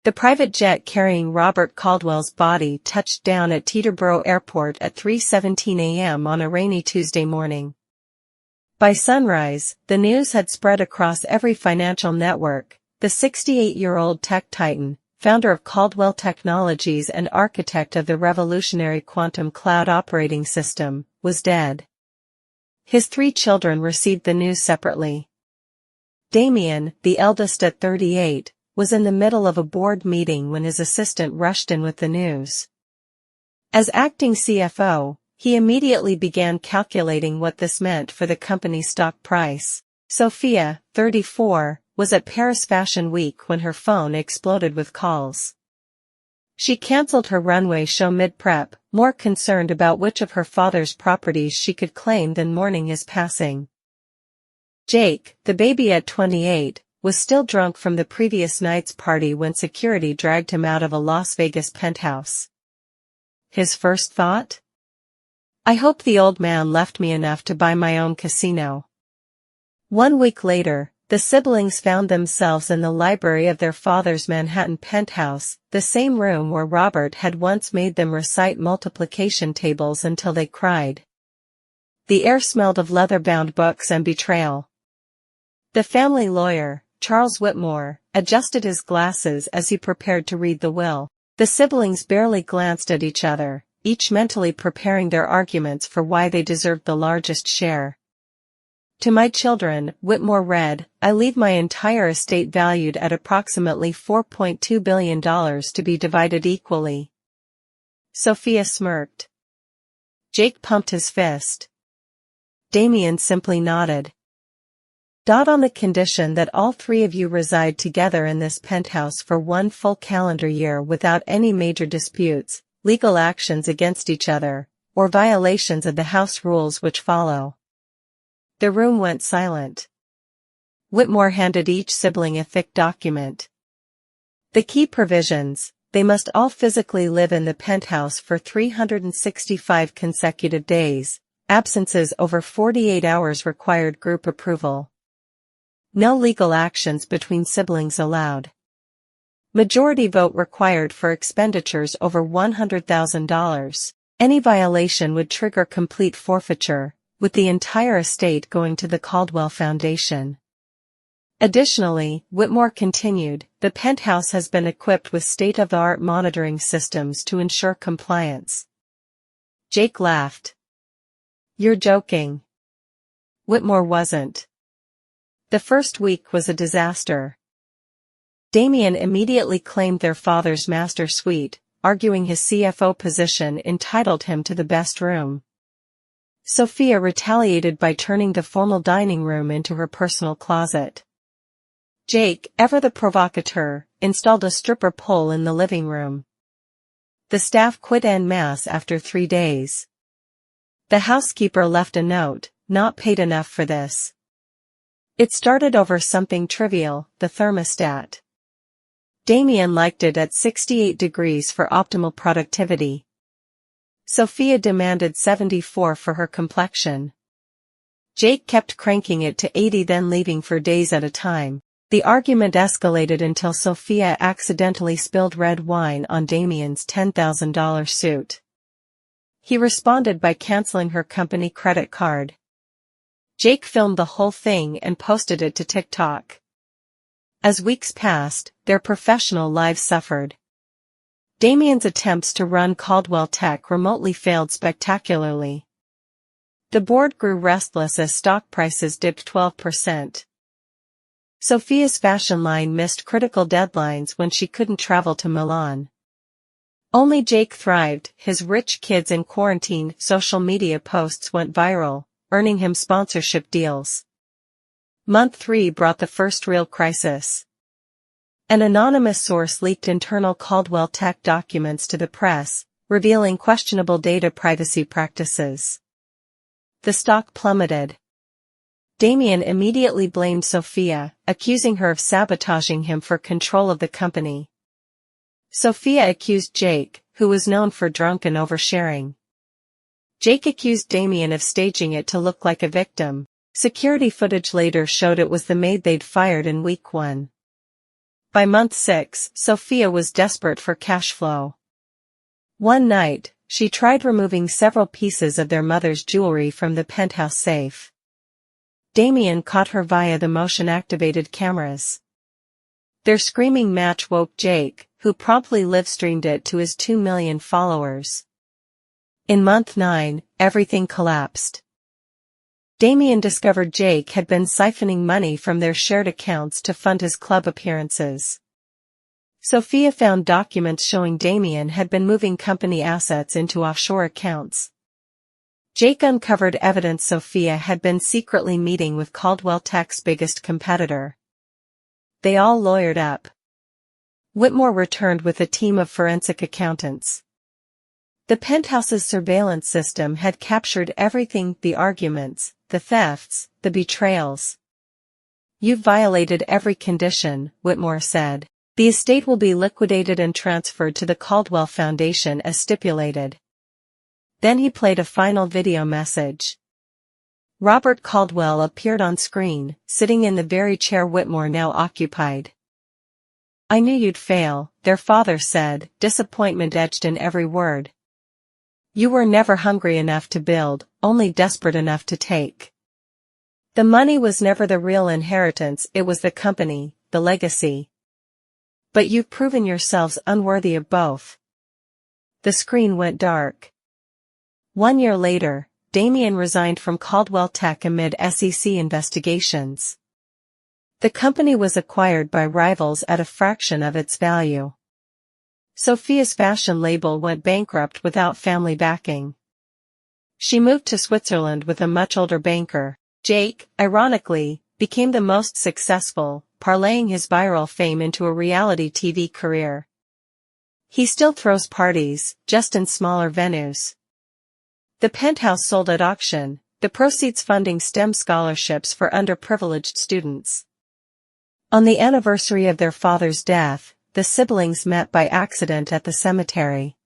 The private jet carrying Robert Caldwell's body touched down at Teterboro Airport at 3:17 a.m. on a rainy Tuesday morning. By sunrise, the news had spread across every financial network. The 68-year-old tech titan, founder of Caldwell Technologies and architect of the revolutionary quantum cloud operating system, was dead. His 3 children received the news separately. Damien, the eldest at 38, was in the middle of a board meeting when his assistant rushed in with the news. As acting CFO, he immediately began calculating what this meant for the company's stock price. Sophia, 34, was at Paris Fashion Week when her phone exploded with calls. She cancelled her runway show mid-prep, more concerned about which of her father's properties she could claim than mourning his passing. Jake, the baby at 28, was still drunk from the previous night's party when security dragged him out of a Las Vegas penthouse. His first thought? I hope the old man left me enough to buy my own casino. 1 week later, the siblings found themselves in the library of their father's Manhattan penthouse, the same room where Robert had once made them recite multiplication tables until they cried. The air smelled of leather-bound books and betrayal. The family lawyer, Charles Whitmore, adjusted his glasses as he prepared to read the will. The siblings barely glanced at each other, each mentally preparing their arguments for why they deserved the largest share. To my children, Whitmore read, I leave my entire estate valued at approximately $4.2 billion to be divided equally. Sophia smirked. Jake pumped his fist. Damien simply nodded. On the condition that all 3 of you reside together in this penthouse for 1 full calendar year without any major disputes, legal actions against each other, or violations of the house rules which follow. The room went silent. Whitmore handed each sibling a thick document. The key provisions: they must all physically live in the penthouse for 365 consecutive days, absences over 48 hours required group approval. No legal actions between siblings allowed. Majority vote required for expenditures over $100,000. Any violation would trigger complete forfeiture, with the entire estate going to the Caldwell Foundation. Additionally, Whitmore continued, the penthouse has been equipped with state-of-the-art monitoring systems to ensure compliance. Jake laughed. You're joking. Whitmore wasn't. The first week was a disaster. Damien immediately claimed their father's master suite, arguing his CFO position entitled him to the best room. Sophia retaliated by turning the formal dining room into her personal closet. Jake, ever the provocateur, installed a stripper pole in the living room. The staff quit en masse after 3 days. The housekeeper left a note, not paid enough for this. It started over something trivial, the thermostat. Damien liked it at 68 degrees for optimal productivity. Sophia demanded 74 for her complexion. Jake kept cranking it to 80, then leaving for days at a time. The argument escalated until Sophia accidentally spilled red wine on Damien's $10,000 suit. He responded by canceling her company credit card. Jake filmed the whole thing and posted it to TikTok. As weeks passed, their professional lives suffered. Damien's attempts to run Caldwell Tech remotely failed spectacularly. The board grew restless as stock prices dipped 12%. Sophia's fashion line missed critical deadlines when she couldn't travel to Milan. Only Jake thrived. His rich kids in quarantine social media posts went viral, earning him sponsorship deals. Month 3 brought the first real crisis. An anonymous source leaked internal Caldwell Tech documents to the press, revealing questionable data privacy practices. The stock plummeted. Damien immediately blamed Sophia, accusing her of sabotaging him for control of the company. Sophia accused Jake, who was known for drunken oversharing. Jake accused Damien of staging it to look like a victim. Security footage later showed it was the maid they'd fired in week 1. By month 6, Sophia was desperate for cash flow. One night, she tried removing several pieces of their mother's jewelry from the penthouse safe. Damien caught her via the motion-activated cameras. Their screaming match woke Jake, who promptly live-streamed it to his 2 million followers. In month 9, everything collapsed. Damien discovered Jake had been siphoning money from their shared accounts to fund his club appearances. Sophia found documents showing Damien had been moving company assets into offshore accounts. Jake uncovered evidence Sophia had been secretly meeting with Caldwell Tech's biggest competitor. They all lawyered up. Whitmore returned with a team of forensic accountants. The penthouse's surveillance system had captured everything: the arguments, the thefts, the betrayals. "You've violated every condition," Whitmore said. "The estate will be liquidated and transferred to the Caldwell Foundation as stipulated." Then he played a final video message. Robert Caldwell appeared on screen, sitting in the very chair Whitmore now occupied. "I knew you'd fail," their father said, disappointment etched in every word. "You were never hungry enough to build, only desperate enough to take. The money was never the real inheritance, it was the company, the legacy. But you've proven yourselves unworthy of both." The screen went dark. 1 year later, Damien resigned from Caldwell Tech amid SEC investigations. The company was acquired by rivals at a fraction of its value. Sophia's fashion label went bankrupt without family backing. She moved to Switzerland with a much older banker. Jake, ironically, became the most successful, parlaying his viral fame into a reality TV career. He still throws parties, just in smaller venues. The penthouse sold at auction, the proceeds funding STEM scholarships for underprivileged students. On the anniversary of their father's death, the siblings met by accident at the cemetery.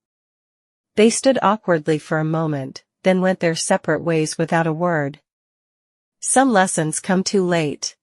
They stood awkwardly for a moment, then went their separate ways without a word. Some lessons come too late.